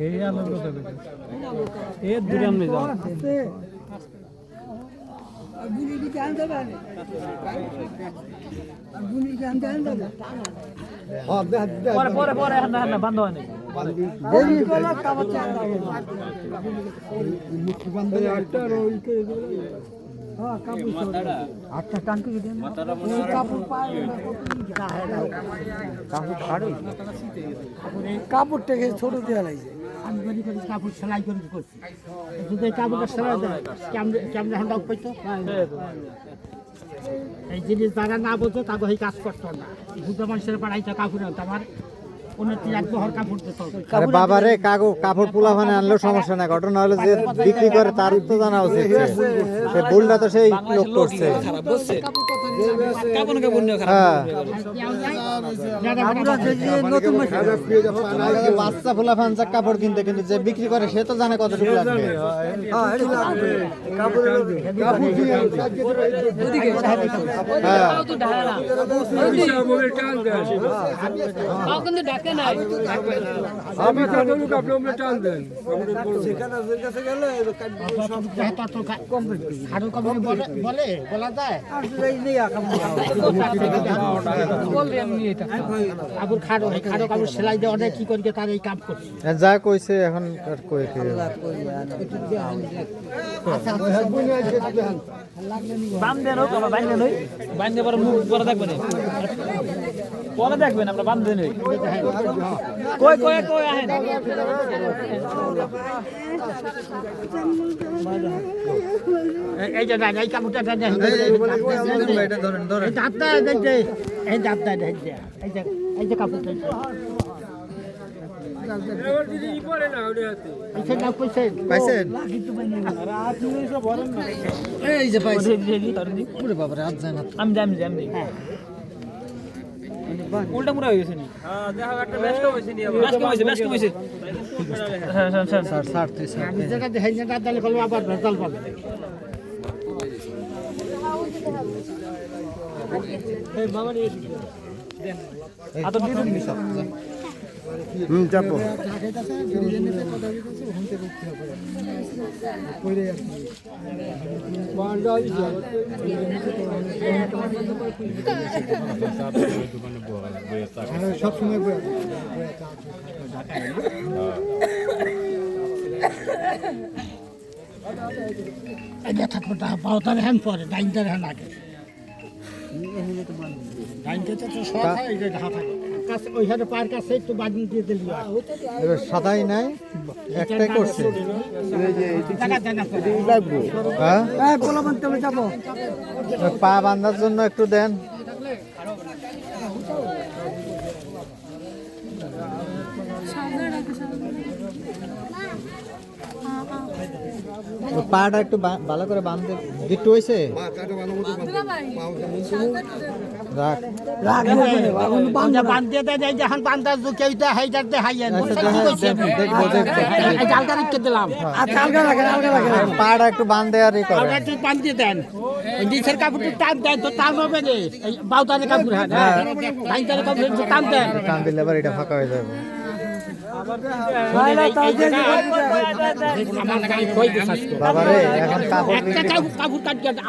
এই আলোর কথা বলি এ দূরে আমনে যাও বুনি কি জানতে পারে বুনি জানতে পারে পরে পরে পরে না বন্ধ হয় না দেরি কলা কাপড় চাঁদা মুখ বন্ধ আটটা ওই কে হ্যাঁ কাপড় মাথাটা আটটা টানকে দেন ওই কাপড় পায় কাপড় ছাড়ো কাপড়টাকে ছোট দেওয়া লাগছে আমি বলি করি কাপড় সেলাই করে করছি যদি কাপড়টা সেলাই দেয় কেমন হন্ডা পাইতো এই জিনিস যারা না বলতো তাকে এই কাজ করতো না বুদ্ধ মানুষের পাড়াইতে কাপড় আনতো আমার উন্নতি রাখবো হর কাপড় দিত আরে বাবা রে কাপড় পোলাফানে আনলেও সমস্যা নাই ঘটনা হলো যে বিক্রি করে তার তো জানা উচিত সে ভুলটা তো সেই লোক করছে হ্যাঁ বাচ্চা পোলাফান যা কাপড় কিনতে কিন্তু যে বিক্রি করে সে তো জানে কতটুকু লাগবে আমি কাপড় আপনি টান দেন খাড়ো কাপড় বলে বলা যায় কাপড় খাড়ো খাড়ো কাপড় সেলাই দিয়ে অনেক কি করি তার এই কাম করছে যা কইছে এখন আর কই কি বান্ধে নই বাবা বান্ধে নই বান্ধে পরে মুখ পরে দেখবেন পরে দেখবেন আমরা বান্ধে নই কই কই কই আহেন এই যে এই কাপড়টা ধরেন ধরেন এই দাঁতটা এই যে কাপড়টা পাইছেন এই যে পাইছে আমি উল্টা মুড়া হয়ে গেছে নি দেখা একটা বেস্ট হইছে নি বেস্ট হইছে স্যার আমি জায়গা দেখাই না দাঁত গেল আবার ভেজাল পাবে এই বাবা নিয়ে এসে দেন আতো দিয়ে দিন সব যাবো সব সময় থাকবো বারোটার হ্যান পরে ডাইনটার হ্যান আগে ডাইনটা তো সব হয় যে ঢা থাকে ওইখানে পায়ের কাছে একটু বাগিয়ে দিয়ে দিলি এবার সাদাই নাই একটাই করছে হ্যাঁ পা বাঁধার জন্য একটু দেন পাটা একটু ভালো করে বাঁধতে গিট্টু হয়েছে বান্ধিয়ে দেয় যখন বান্ধা কেউটা হাইটাতে হাইয়েন জালটা রেখে দিলাম পাটা একটু বাঁধে আর ই করে একটু বান্ধিয়ে দেন নিচের কাপড়টা টান দেন তো টান হবে রে এই বাউতারে কাপড় হ্যাঁ বাইতারে কাপড় টান দেন টান দিলে আবার এটা ফাঁকা হয়ে যাবে বাবারে এখন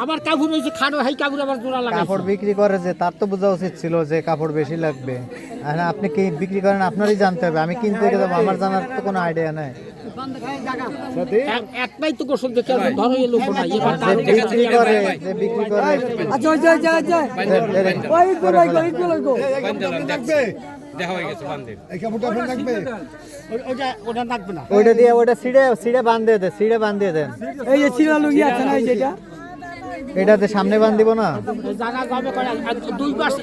আমার কাপড় হয়েছে খানো হাই কাপড় আবার জোড়া লাগে কাপড় বিক্রি করে যে তার তো বোঝা উচিত ছিল যে কাপড় বেশি লাগবে আর আপনি কি বিক্রি করেন আপনারই জানতে হবে আমি কিনতে যাবো আমার জানার তো কোনো আইডিয়া নাই একটাই তো গোসল দেখে ধরো এলো বিক্রি করে যে বিক্রি করে ওইটা দিয়ে ওটা সিঁড়ে বাঁধিয়ে দেন সিঁড়ে বাঁধিয়ে দেন এই যে ছিড়া লুগি আছে না এই যেটা এটাতে সামনে বাঁধিব না দুই পাশ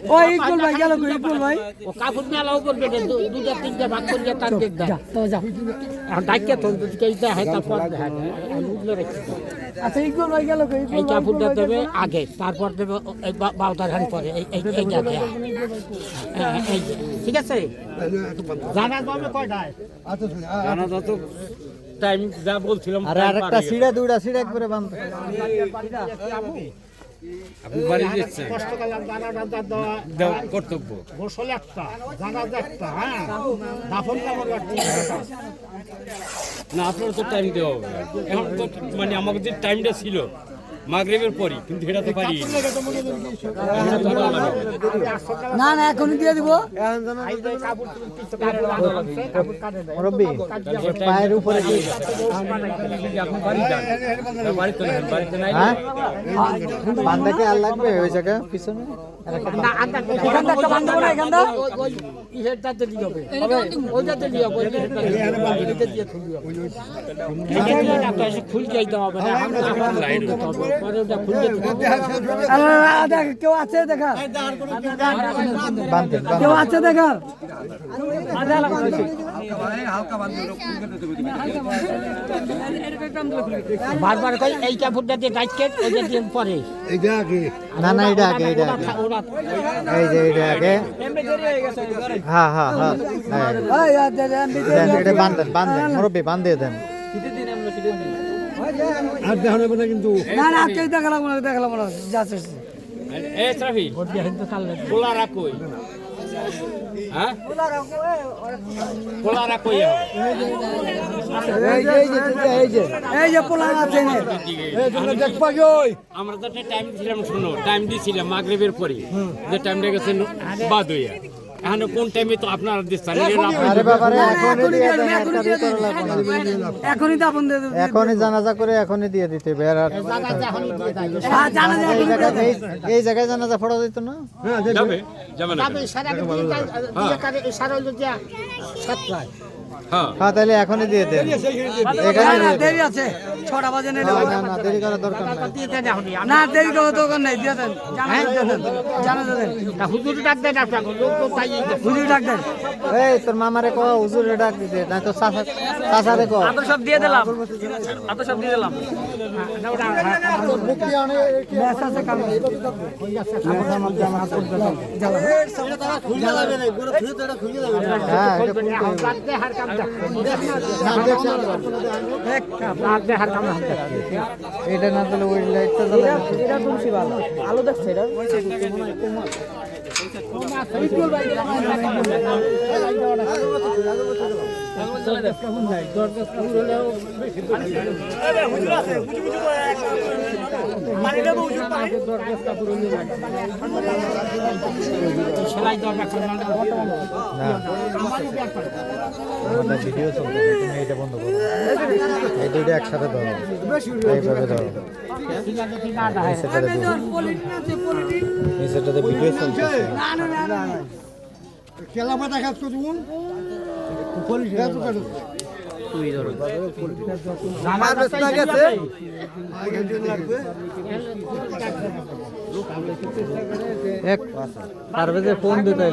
ও ইকুল ভাই গেল ইকুল ভাই ও কাপড় মেলাও করবে দুইটা তিনটা ভাগ করিয়া তার দেখ ডাকিয়া তো কেইটা হয় তারপর আচ্ছা ইকুল ভাই গেল এই কাপড়টা দেবে আগে তারপর দেবে বাউটার হান পরে এই জায়গায় ঠিক আছে জানা যাবে কয়টায় জানা যত টাইম যা বলছিলাম আর একটা সিঁড়ে দুইটা সিঁড়ে একবারে বাঁধতে আপনি বাড়ি দিচ্ছেন কষ্ট করলাম জানাজা দেওয়া কর্তব্য গোসল একটা জানাজা একটা হ্যাঁ দাফন কাপড় একটা না আপনার তো টাইম দেওয়া হবে এখন তো মানে আমাদের যে টাইমটা ছিল মাগরিবের পরই কিন্তু এটা তো পারি না না এখনই দিয়ে দিব মুরব্বী পায়ের উপরে কি আপনি বাড়ি যান বাড়িতে নেন বাড়িতে নাই হ্যাঁ বান্দা কি আর লাগবে ওই জায়গা পিছনে এখানটা একটা বান্ধব না এখানটা ইহেরটাতে দিয়ে হবে ওইটাতে দিয়ে হবে ওইটাতে দিয়ে খুলতে দিতে হবে না পরে ওটা খুলতে দিতে হবে দেখ কেউ আছে দেখা বান্ধেন কেউ আছে দেখা বারবার কই এই কাপড়টা দিয়ে টাইট ওইটা দিয়ে পরে না না এটা আগে এটা আগে ওরা এই যে এটা আগে হ্যাঁ হ্যাঁ হ্যাঁ দেন এটা বান্ধেন বান্ধেন মুরব্বী বান্ধে দেন আর দেখানো হবে না কিন্তু না না আজকে দেখালাম না দেখালাম না যাচ্ছে এ ট্রাফি খোলা রাখোই হ্যাঁ খোলা রাখোই এই যে পোলা আছে আমরা তো একটা টাইম দিছিলাম শুনো টাইম দিছিলাম মাগরিবের পরে যে টাইমটা গেছে বাদ হইয়া এখন কোন টাইমে তো আপনারা দিচ্ছেন আরে বাবা রে এখনই দিয়ে দেন একটা ভিতরে লাগবে না এখনই তো আপন দিয়ে দেব। এখনই জানাজা করে এখনই দিয়ে দিতে হবে আর হ্যাঁ, জানা যায় এই জায়গায় এই জায়গায় জানাজা পড়া দিত না যাবে যাবে না যাবে সারা দিয়ে কারে সারা হলো যা সাতটায় হ্যাঁ হ্যাঁ তাহলে এখনই দিয়ে দেন এখানে না, না, দিয়ে দেন। দেরি আছে 6টা বাজে নেই না না দেরি করার দরকার নাই দিয়ে দেন আপনি না দেরি করার দরকার নাই দিয়ে দেন জানা দেন হুজুর ডাক দেন আপনাকে লোক তো তাই হুজুর ডাক দেন এই তোর মামারে কও হুজুরে ডাক দিতে না তো চাচারে কও আতো সব দিয়ে দিলাম আতো সব দিয়ে দিলাম ম্যাচ আছে কাল হ্যাঁ এটা খুলতে হবে। হার কাম এটা না দিলে ওই লাইটটা জ্বালাবে এটা তুলসী ভালো আলো দেখছে এটা সেলাই দরকার না আমাদের ভিডিও চলছে তুমি এটা বন্ধ করো এই দুইটা একসাথে ধরো এইভাবে ধরো নিচেটাতে ভিডিও চলছে খেলা পাতা খাচ্ছ তুমি এক পারভেজে ফোন দিতে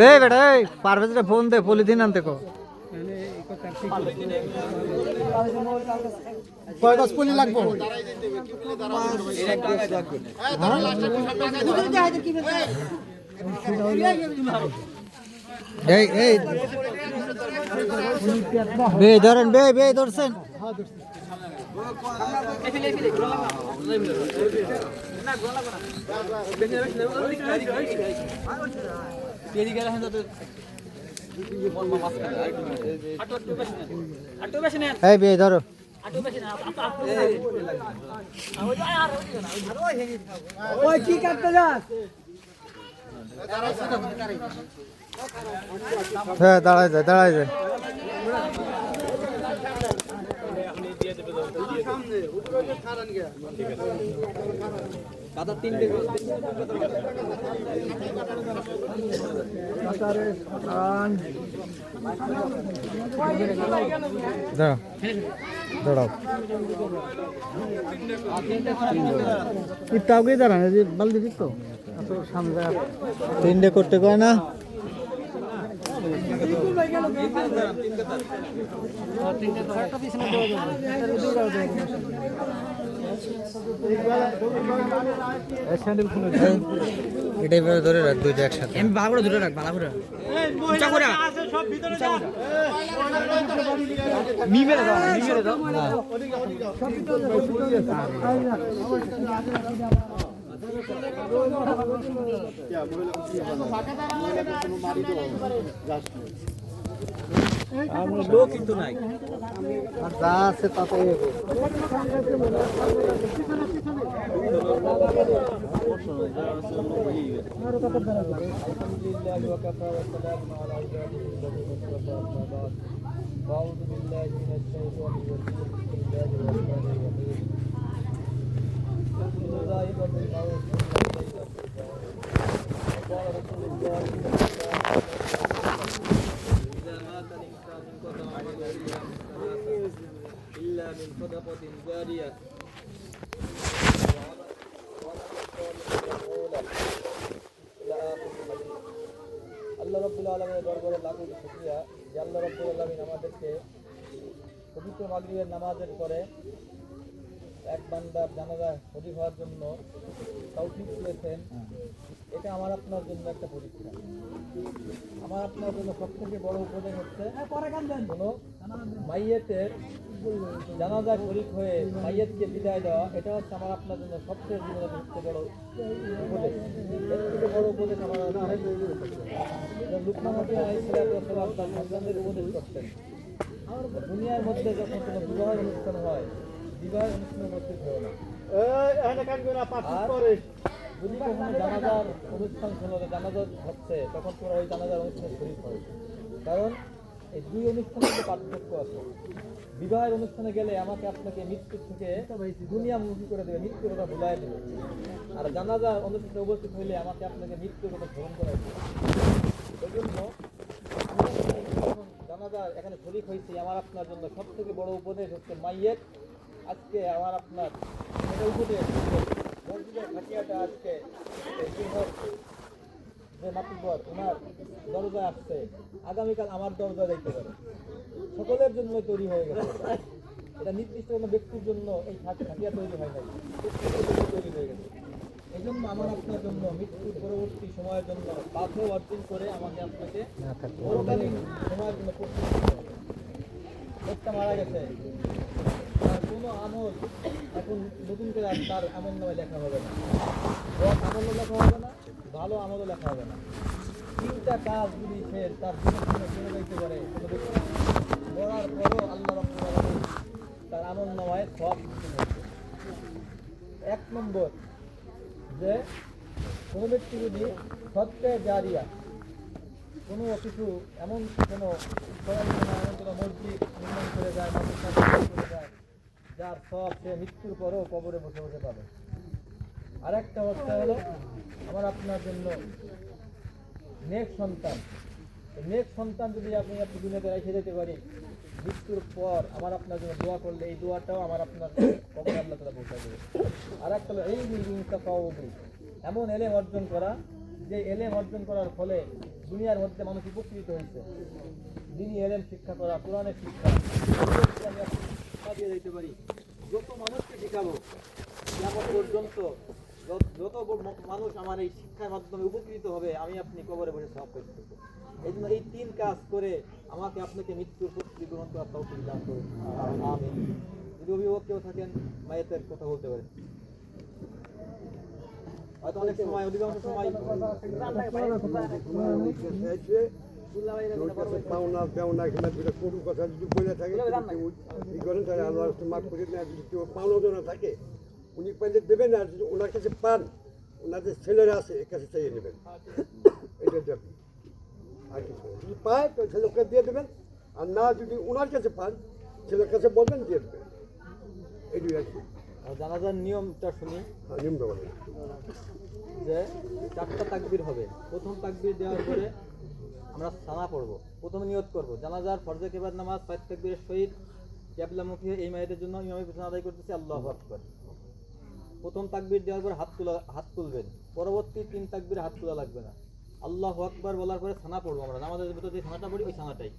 এই বেটা এই পারভেজে ফোন দে পলিথিন আনতে কো কয় গাছ পলি লাগবো এই এই বে ধরেন বে ধরছেন এই বে ধরো ওই কি কাটতে যাস হ্যাঁ দাঁড়ায় যায় দাঁড়াও ইত্তাওকে দাঁড়ান এই যে বালতি দিত তো সামনে তিনটে করতে কয় না এটাই ভাবে ধরে রাখ দুইটা একসাথে। আমি ভালো করে ধরে রাখ, ভালো করে উঁচা করে মিমেরে দাও, মিমেরে দাও। আমরা লোক কিন্তু নাই। আর যা আছে তাতে إلا من صدقة جارية আল্লাহ রাব্বুল আলামিনের দরবারে লাখো শুকরিয়া যে আল্লাহ রাব্বুল আলামিন আমাদেরকে পবিত্র মাগরিবের নামাজের পরে এক বান্দার জানাজা শরীক হওয়ার জন্য তৌফিক দিয়েছেন। এটা আমার আপনার জন্য একটা পরীক্ষা। আমার আপনার জন্য সবথেকে বড় উপদেশ হচ্ছে কোনো মাইয়েতের জানাজা শরীক হয়ে মাইয়েতকে বিদায় দেওয়া, এটা হচ্ছে আমার আপনার জন্য সবচেয়ে জীবনের সবচেয়ে বড় উপদেশ। এর থেকে বড় উপদেশ আমার লুকমান আলাইহিস সালাম তার সন্তানদের উপদেশ করতেন। দুনিয়ার মধ্যে যখন কোনো বিবাহ অনুষ্ঠান হয়, বিবাহ অনুষ্ঠানের মধ্যে হয় না। আর যদি কখনো জানাজার অনুষ্ঠান শোনো, জানাজা হচ্ছে, তখন তোমরা ওই জানাজার অনুষ্ঠানে শরীক হয়। কারণ এই দুই অনুষ্ঠানের মধ্যে পার্থক্য আছে। বিবাহের অনুষ্ঠানে গেলে আমাকে আপনাকে মৃত্যুর থেকে দুনিয়ামুখী করে দেবে, মৃত্যুর কথা ভুলাই দেবে। আর জানাজার অনুষ্ঠানে উপস্থিত হইলে আমাকে আপনাকে মৃত্যুর কথা স্মরণ করাই দেবে। এই জন্য জানাজার এখানে শরীক হয়েছি, আমার আপনার জন্য সব থেকে বড় উপদেশ হচ্ছে মাইয়েত আজকে আমার আপনার উপদেশ মসজিদের খাটিয়াটা আজকে যে মাতৃবর ওনার দরজায় আসছে, আগামীকাল আমার দরজায় দেখতে পারে। সকলের জন্য তৈরি হয়ে গেছে। এটা নির্দিষ্ট কোনো ব্যক্তির জন্য এই খাটিয়া তৈরি হয় নাই, তৈরি হয়ে গেছে। এই জন্য আমার আপনার জন্য মৃত্যুর পরবর্তী সময়ের জন্য পাথর অর্জন করে আমাকে আপনাকে পরকালীন সময়ের জন্য প্রস্তুত করতে হবে। লোকটা মারা গেছে, তার কোনো আমল এখন নতুন করে তার আমল নামে লেখা হবে না, আমলও লেখা হবে না, ভালো আমলও লেখা হবে না। তিনটা কাজ যদি সে তার জীবনে করে দিতে পারে কোনো ব্যক্তি, মরার পরও আল্লাহ রাব্বুল আলামিন তার আমল নামায় সব কিছু করবে। এক নম্বর, যে কোনো ব্যক্তি যদি সৎকার জারিয়া কোনো কিছু এমন কোনো এমন কোনো মসজিদ নির্মাণ করে যায়, মাদ্রাসা নির্মাণ করে যায়, যার সব সে মৃত্যুর পরও কবরে বসে বসে পাবে। আর একটা অবস্থা হলো আমার আপনার জন্য নেক সন্তান। নেক সন্তান যদি আপনি দুনিয়াতে রেখে যেতে পারি, মৃত্যুর পর আমার আপনার জন্য দোয়া করলে এই দোয়াটাও আমার আপনার কবরে আল্লাহ তাআলা পৌঁছায় দেবে। আর একটা হলো এই এমন এলেম অর্জন করা, যে এলেম অর্জন করার ফলে দুনিয়ার মধ্যে মানুষ উপকৃত হয়েছে। দিনই এলেম শিক্ষা করা, কোরআনের শিক্ষা, আমি শিক্ষা দিয়ে দিতে পারি। যত মানুষকে শেখাবো কিয়ামত পর্যন্ত, যত মানুষ আমার এই শিক্ষার মাধ্যমে উপকৃত হবে, আমি আপনি কবরে বসে সওয়াব পেতে থাকবো। এই জন্য এই তিন কাজ করে আমাকে আপনাকে মৃত্যুর প্রস্তুতি গ্রহণ করার তৌফিক দান করুন, আমিন। যদি অভিভাবক কেউ থাকেন, মায়ের কথা বলতে পারেন। হয়তো অনেক সময়, অধিকাংশ সময় পাওনা পেওনা কিনা দুটো কোনো কথা যদি বলে থাকে ই করেন, তাহলে আল্লাহ মাফ করে না। যদি কেউ পাওনা জনা থাকে উনি পাইলে দেবেন, আর যদি ওনার কাছে পান, ওনাদের ছেলেরা আছে এর কাছে চাইয়ে নেবেন। এটা যাবে আর কিছু যদি পায় তো ছেলেকে দিয়ে দেবেন, আর না যদি ওনার কাছে পান ছেলের কাছে বলবেন দিয়ে দেবেন। এইটাই আর কি। জানাজার নিয়মটা শুনি। নিয়ম ব্যবহার যে 4টা তাকবীর হবে। প্রথম তাকবীর দেওয়ার পরে আমরা সানা পড়বো, প্রথমে নিয়ত করবো জানাজার ফরজে কিফায়াত নামাজ 5 তাকবীরের সহিত কিবলামুখী এই মায়েদের জন্য ইমামের পিছনে আদায় করতেছি আল্লাহু আকবার। প্রথম তাকবীর দেওয়ার পর হাত তুলবেন, পরবর্তী 3 তাকবীরে হাত তোলা লাগবে না। আল্লাহু আকবার বলার পরে সানা পড়বো। আমরা নামাজের ভিতরে যে সানাটা পড়ি ওই সানাটাই।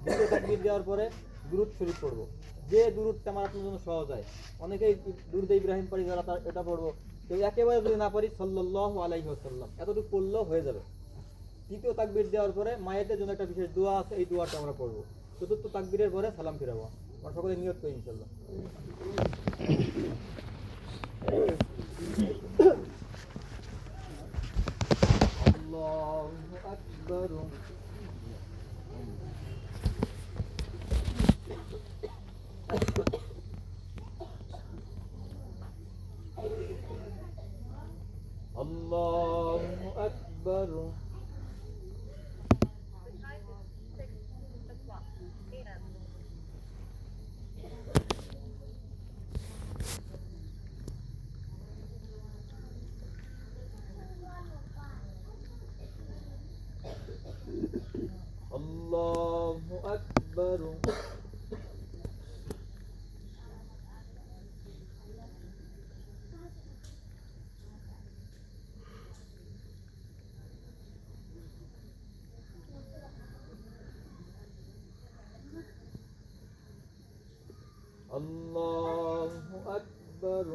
দ্বিতীয় তাকবীর দেওয়ার পরে দুরূদ শরীফ পড়বো, যে দুরূদটা আমার আপনার জন্য সহজ হয়। অনেকেই দুরূদ ইব্রাহিম পড়ি, যারা এটা পড়বো। তো একেবারে যদি না পারি সাল্লাল্লাহু আলাইহি ওয়াসাল্লাম এতটুকু পড়লেও হয়ে যাবে। তৃতীয় তাকবীর দেওয়ার পরে মায়েদের জন্য একটা বিশেষ দোয়া আছে, এই দোয়াটা আমরা পড়বো। চতুর্থ তাকবীরের পরে সালাম ফিরাবো। আমরা সকলে নিয়ত করি ইনশাআল্লাহ। আল্লাহু আকবার। আল্লাহু আকবার। আল্লাহু আকবার। আল্লাহু আকবার।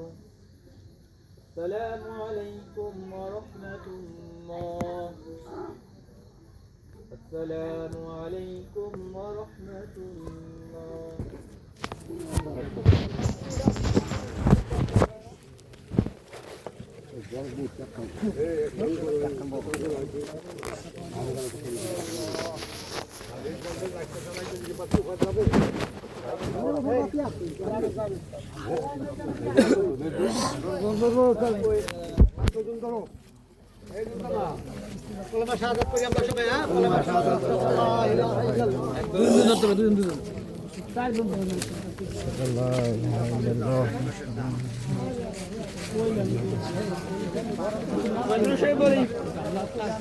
আসসালামু আলাইকুম ওয়া রাহমাতুল্লাহ। আসসালামু আলাইকুম ওয়া রাহমাতুল্লাহ।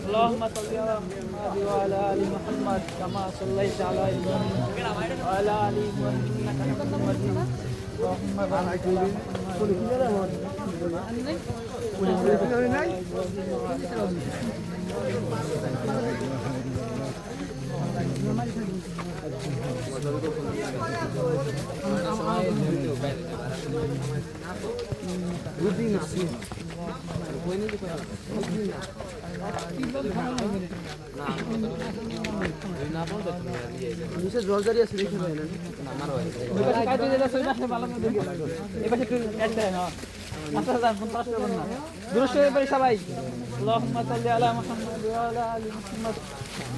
اللهم صل على محمد وعلى ال محمد كما صليت على ابراهيم وعلى ال ابراهيم انك حميد مجيد. اللهم بارك على সবাই اللهم صل على محمد وعلى ال محمد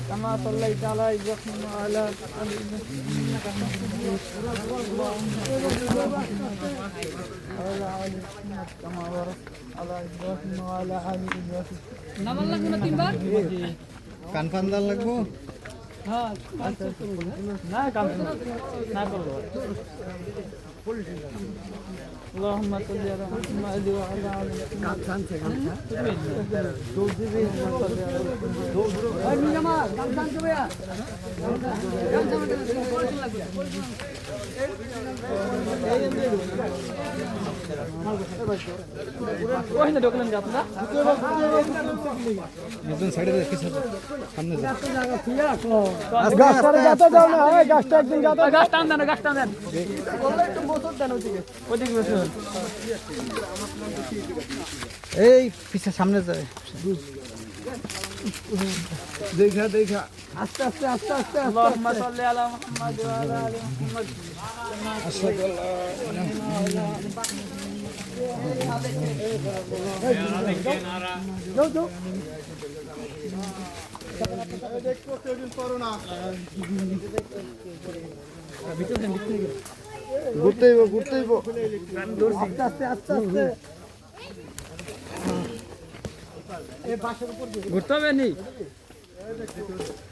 كما صليت على ابراهيم وعلى ال ابراهيم انك حميد مجيد. وعلى ال محمد كما باركت على ابراهيم وعلى ال ابراهيم. নামাল লাগবে না তিনবার? কান ফান দাল লাগবো? হ্যাঁ না কাম না করব। اللهم صل على محمد وعلى ال محمد ঢোকলেন কি আপনারা? একজন সাইডে দেখি সামনে যা গাছ টান দেন, গাছ টান দেন। ওদিকে বসুন। এই পিছে সামনে যায় দেখা দেখা আস্তে আস্তে আস্তে আস্তে اللهم صل على محمد وعلى ال محمد ঘুরতে আস্তে আস্তে আস্তে ঘুরতে হবে নি।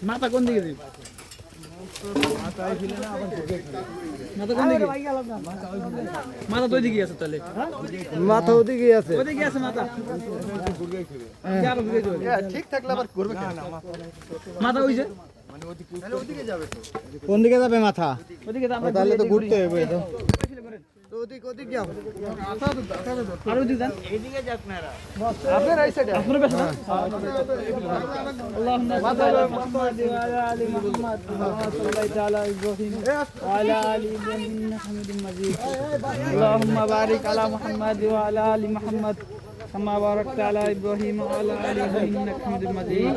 মাথা কোন দিকে দিবি? মাথা কোন দিকে? মাথা তো ওইদিকে আছে তাহলে। মাথা ওদিকে আছে ওইদিকে আছে মাথা। ঠিক থাকলে আবার করবে কেন? মাথা ওই যে কোন দিকে যাবে মাথা? ওইদিকে তো আমরা তাহলে তো ঘুরতে হবে তো তো ওদিক যাও আর ওইদিকে যান। আপনার এই সাইডে আপনার বেশ না। اللهم صل على محمد وعلى ال محمد كما صليت على ابراهيم وعلى ال ابراهيم انك حميد مجيد. اللهم بارك على محمد وعلى ال محمد كما باركت على ابراهيم وعلى ال ابراهيم انك حميد مجيد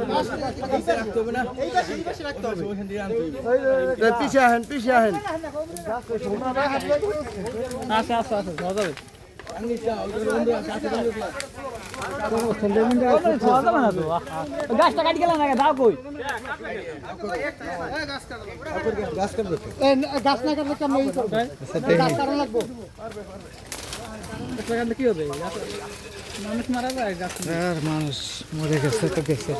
পিছিয়ে আহেন আচ্ছা আচ্ছা আচ্ছা যাওয়া যাবে গাছটা কাটি গেল না দাও কই গাছ না কাটলে কেমন এই করবে গাছ কাটা লাগবে কি হবে মানুষ মারা যায় গাছ আর মানুষ মরে গেছে তো গেছে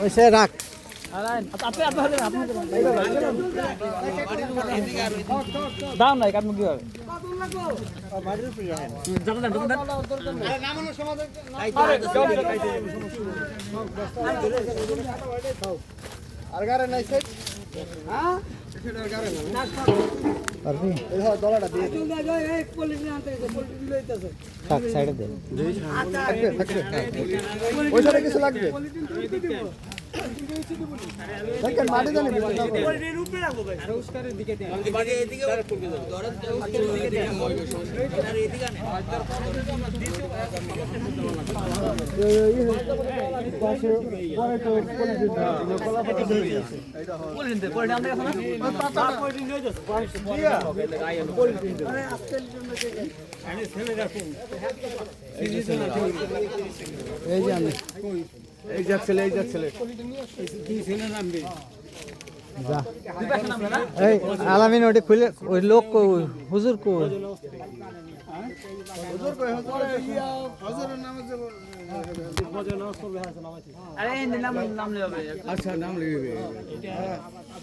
ওইসে রাখ দাম নাই কাটবো কি হবে আর গারে নাই সেট হ্যাঁ পারবি এই হয় দলাটা দিয়ে থাক সাইডে দে ওই সাইডে কিছু লাগবে দেখেন মাটি জানি এই যে আমি এই যাক ছেলে কি ছেলে নামবে যা এই আলামিন ওটা খুলে ওই লোক কো হুজুর কো হুজুর কই হুজুরের নামে যে আরে নাম নেবে আচ্ছা নাম লিখবে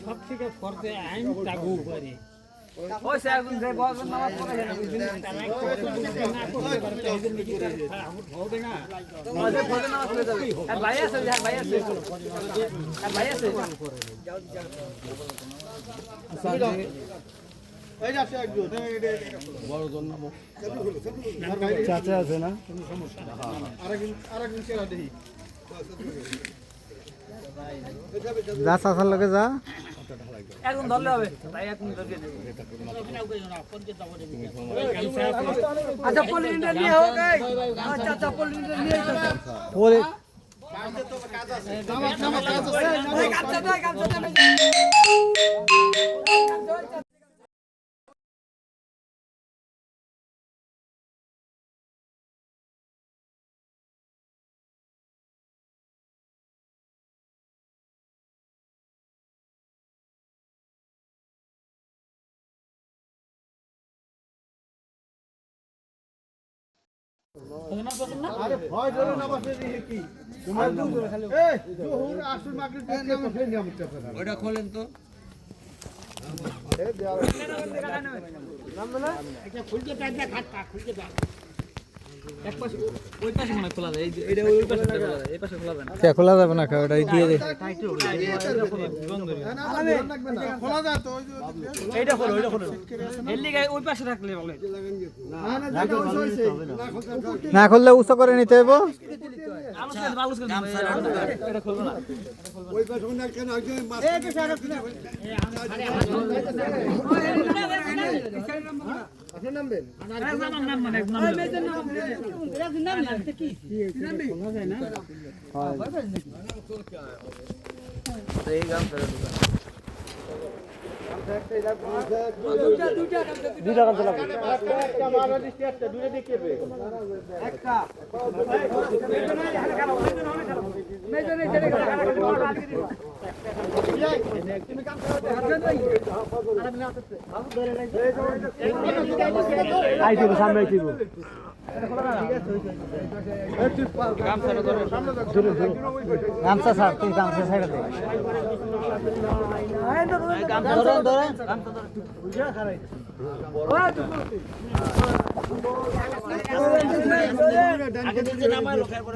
সব থেকে করতে আইন লাগু করে ওই স্যার যে বড় নামাজ পড়ে হবে না আমাদের ফজর নামাজ পড়ে যাবে আর ভাই আছে আর ভাই আছে এই যাচ্ছে একজন বড় জন্য চাচা আছে না আরেকদিন চেরা দেখি যা চাচার লগে যা একদম ধরলে হবে ভাই একদম ধরবে আচ্ছা পলিন্ডার নিয়ে হোক আচ্ছা আচ্ছা পলিন্ডার নিয়ে ওরে আরে ভয় ধরে না বসে কি তোমার এই জোহর আসল মাগরিব দেখে আমি ফেন যাবো ওটা খোলেন তো এই দেওয়া নাম না একটা খুলতে টাকা খাটটা খুলতে দাও এক পাশে ওই পাশে মনে খোলা যায় এইটা ওই পাশে খোলা যায় এই পাশে খোলা যায় না কে খোলা যাবে না ওটা দিয়ে দে খোলা যায় তো এইটা খোলো এর লিগে ওই পাশে রাখলে বলে না না খুললে উঁচু করে নিতে হইব এটা খুলবো না ওই পাশে না কেন আগে মাছ আপনি নামবেন গামছা স্যার তুই গামছা সাইডে দে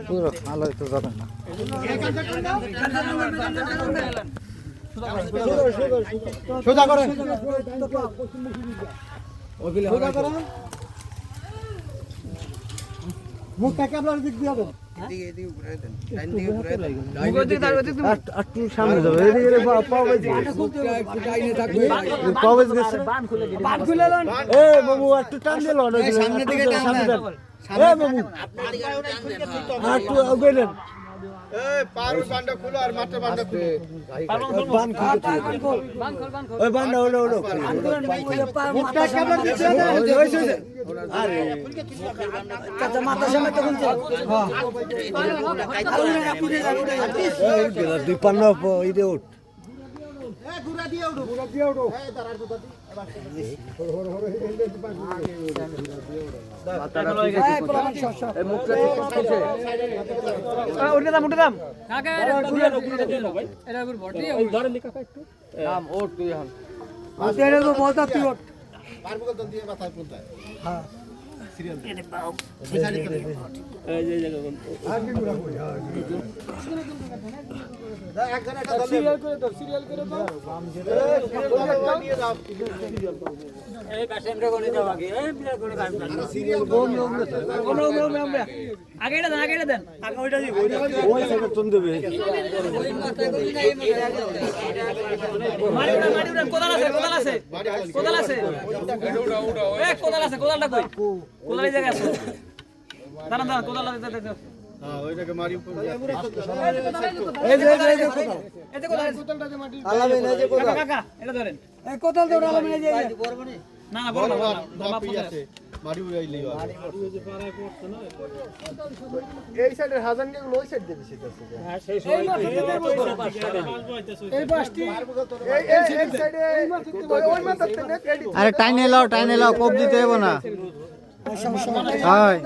পুরো ভালো তো যাবেন না সোজা করে মুখটাকে আপনার দিক দিয়ে হবে সামনে যাবে এদিকে বাবু একটু টান দিল সামনের দিকে আরে টাইনে লাও কোপ দিতে হইব না হয়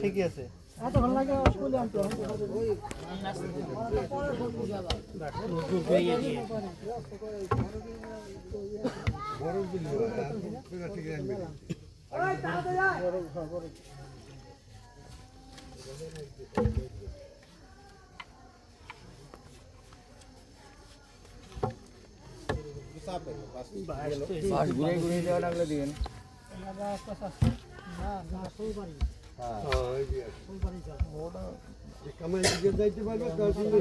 ঠিকই আছে যাইতে পারবে তার সঙ্গে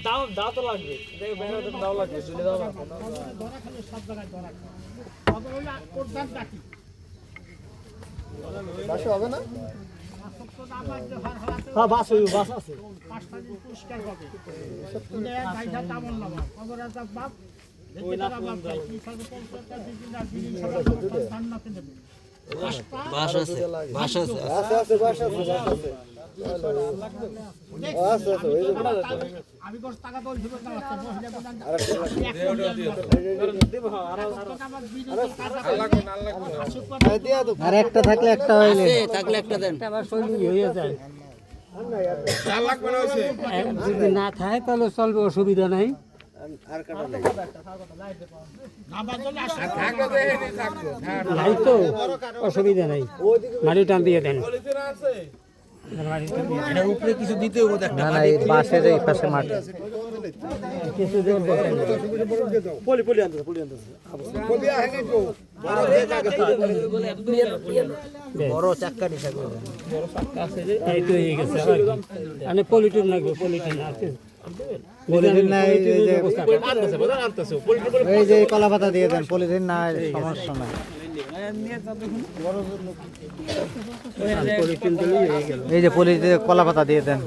দাও তো লাগবে দাও লাগবে চলে দাও হবে না বাস হইব বাস আছে বাস আছে আর একটা থাকলে একটা হইলে একটা দেন হয়ে যায় যদি না থাকে তাহলে চলবে, অসুবিধা নাই। নাই তো অসুবিধা নাই, মাটি টান দিয়ে দেন। উপরে কিছু দিতে হবে না, না এই বাসের এই পাশে মাটি কিছু দেন। বড় চাক্কা নিশা করবে, এই তো হয়ে গেছে। মানে পলিটিন লাগবে, পলিটিন আছে, পলিথিন নাই। এই যে কলা পাতা দিয়ে দেন, পলিথিন নাই, সমস্যা নাই। পলিটিন দিলেই হয়ে গেল। এই যে পলিতে কলা পাতা দিয়ে দেন।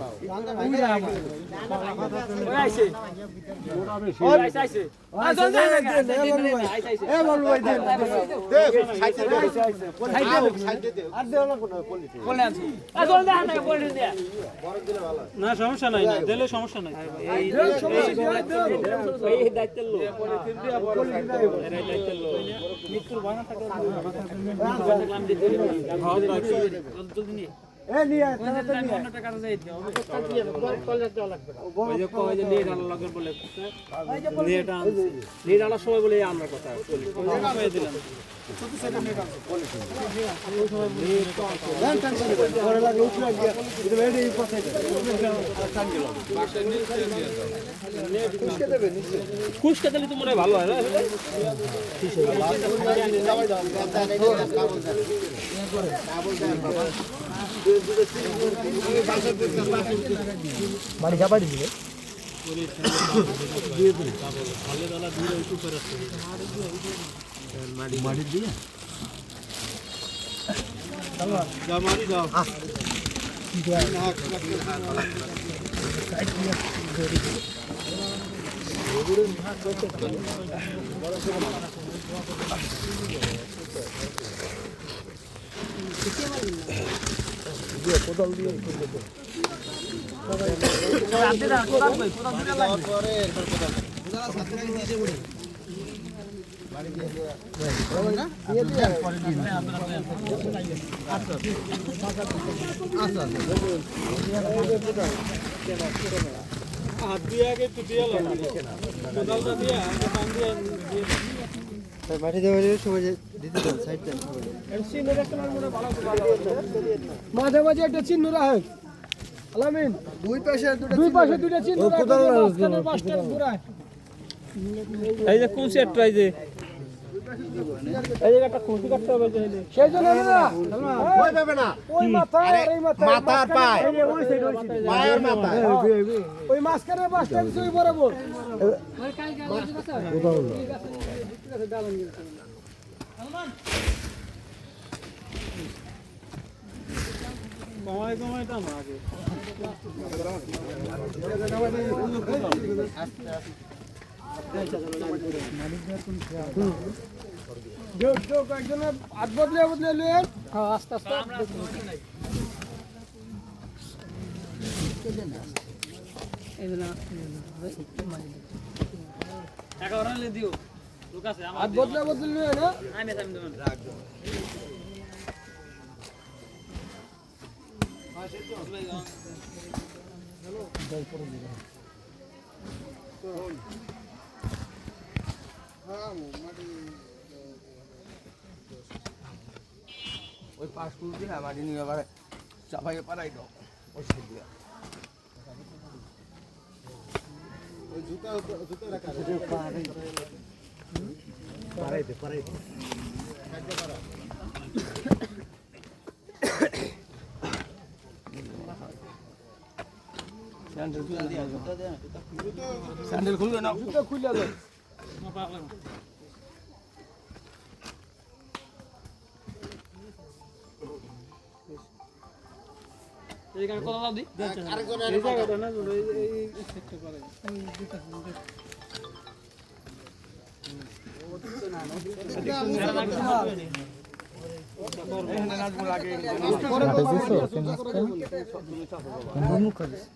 না সমস্যা নাই, না দিলে সমস্যা নাই। মৃত্যুর ভয় না থাকে সময় বলে আমরা কথা দিলাম। খুশকে দিলে তো মনে হয় ভালো হয় না? বাড়ি চাপাই দিবে। হাত দিয়ে আগে একটু দিয়ে কোদালটা দিয়ে মাটি দেওয়া সবাই দিতে চান সাইড দেন মাঝে মাঝে একটা চিহ্ন রাখ আলামিন, দুই পাশে দুইটা চিহ্ন রাখ, মাঝখানের পাঁচটার ঘোরায়। এই যে কুচি একটা এই যে একটা খুশি কাটতে হবে যে সেই জন্য না ওই পাবে না ওই মাথা আর এই মাথা মাথার পায় পায়ের মাথা ওই মাঝখানের পাঁচটা ওই বরাবর। কমায় কমায় দাম আগে একজনের হাত বদলে বদলে লুয়েন। আস্তে আস্তে হাত বদলে বদলে লুয়েন। ওই পাঁচ ফুট দিয়ে মাটি নিয়ে আবার চাপাইয়ে পারাই দাও ওই সাইড দিয়ে ওই জুতা জুতা রাখা পারাইতে পারাইতে স্যান্ডেল খুলবে না, জুতো খুলে দেন। এইখানে কত লাভ দি আরেকজন এই জায়গাটা না এই সেক্টর করে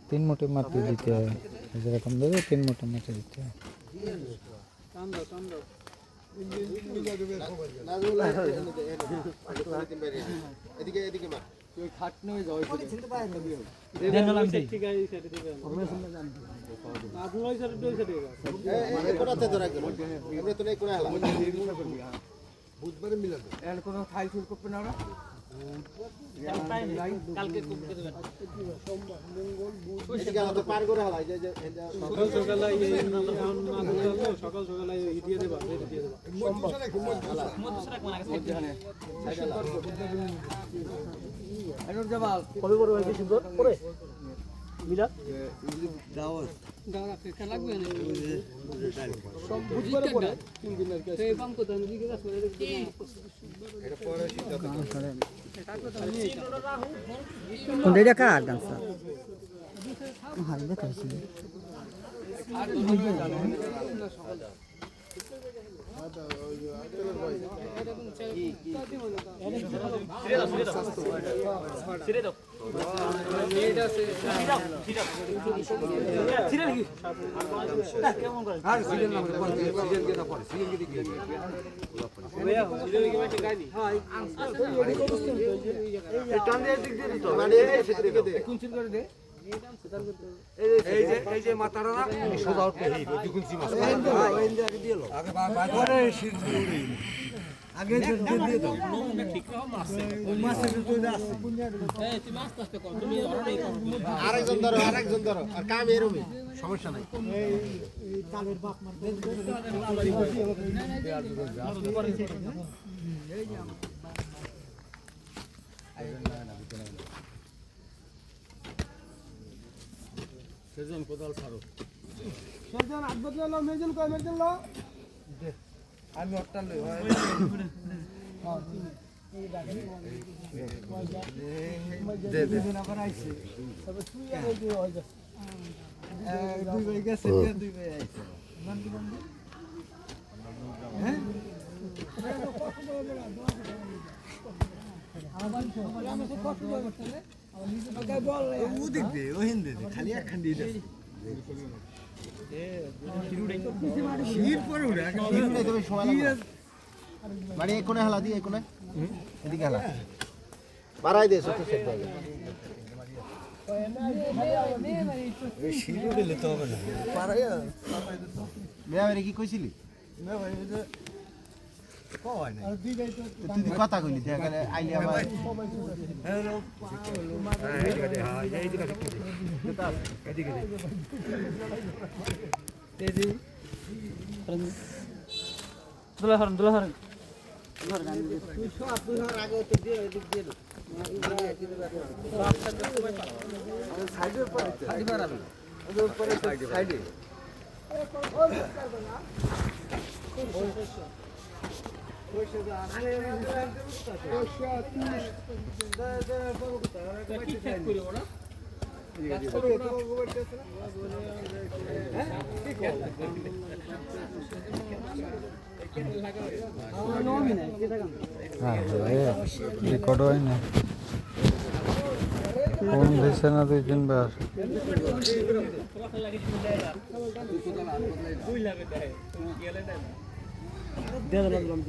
तीन मोटे माटी देते हैं যেরকম দেবে 3 মোটা মাটি দিতে হয়। টান দাও টান দাও এদিকে এদিকে মা তুই খাট নিয়ে যাও ঠিক আছে সেটা দিবে আপনি ওই সাইডে দুই সাইডে এই কোনাতে ধরে রাখবেন আমরা তো নেই কোনা হলা বুধবারে মিলাবে এর কোনো ফাইল শুরু করবে না আমরা কালকে করতে দেবেন এদিকে আমাদের পার করে হলা যে সকাল সকালে সকাল সকালে দিয়ে দেবা দিয়ে দেবা জামাল কবে বড় হয়েছে সুন্দর পরে মিলা কোনটা এটা কার গান স্যার হারে দেখাইছি এই যে মাথাটা না সোজা উঠতে এই দুগুনছি মাছ আগে দিয়ে দাও আরেকজন ধরো আর কাম এরকমই সমস্যা নাই সেজন কোদাল ছাড়ো সেজন আদবত লো মেজন কয় মেজন লো আমি হটটা লই ভাই দে দে দিন আবার আইছে তবে তুই আর ওই হই যা দুই ভাই গেছে দুই ভাই আইছে বন্ধু বন্ধু হ্যাঁ আমার কষ্ট করতে রে ওকে বল ও দিক দে ও হিন্দে খালি একখান দিয়ে দে শির পরে উড়ে শির উড়ে তবে সময় লাগবে মানে কোনে হালা দি কোনে এদিকে হালা বাড়াই দে সত্যি সেট জায়গা এই শির উড়ে তো হবে না পারাই মেয়া কি কইছিলি না ভাই এটা কয় না আর দুই ভাই তো তুই কথা কইলি দেখালে আইলি আমার হ্যালো এদিকে তেজি দুলা হরন তুই সব দুহার আগে তো দিয়ে এদিক দিয়ে সাইডের পরে সাইডে পারাবে ওদের পরে সাইডে রেকর্ড হয় না ফোন দিছে না 2-3 বার দিয়ে দিলাম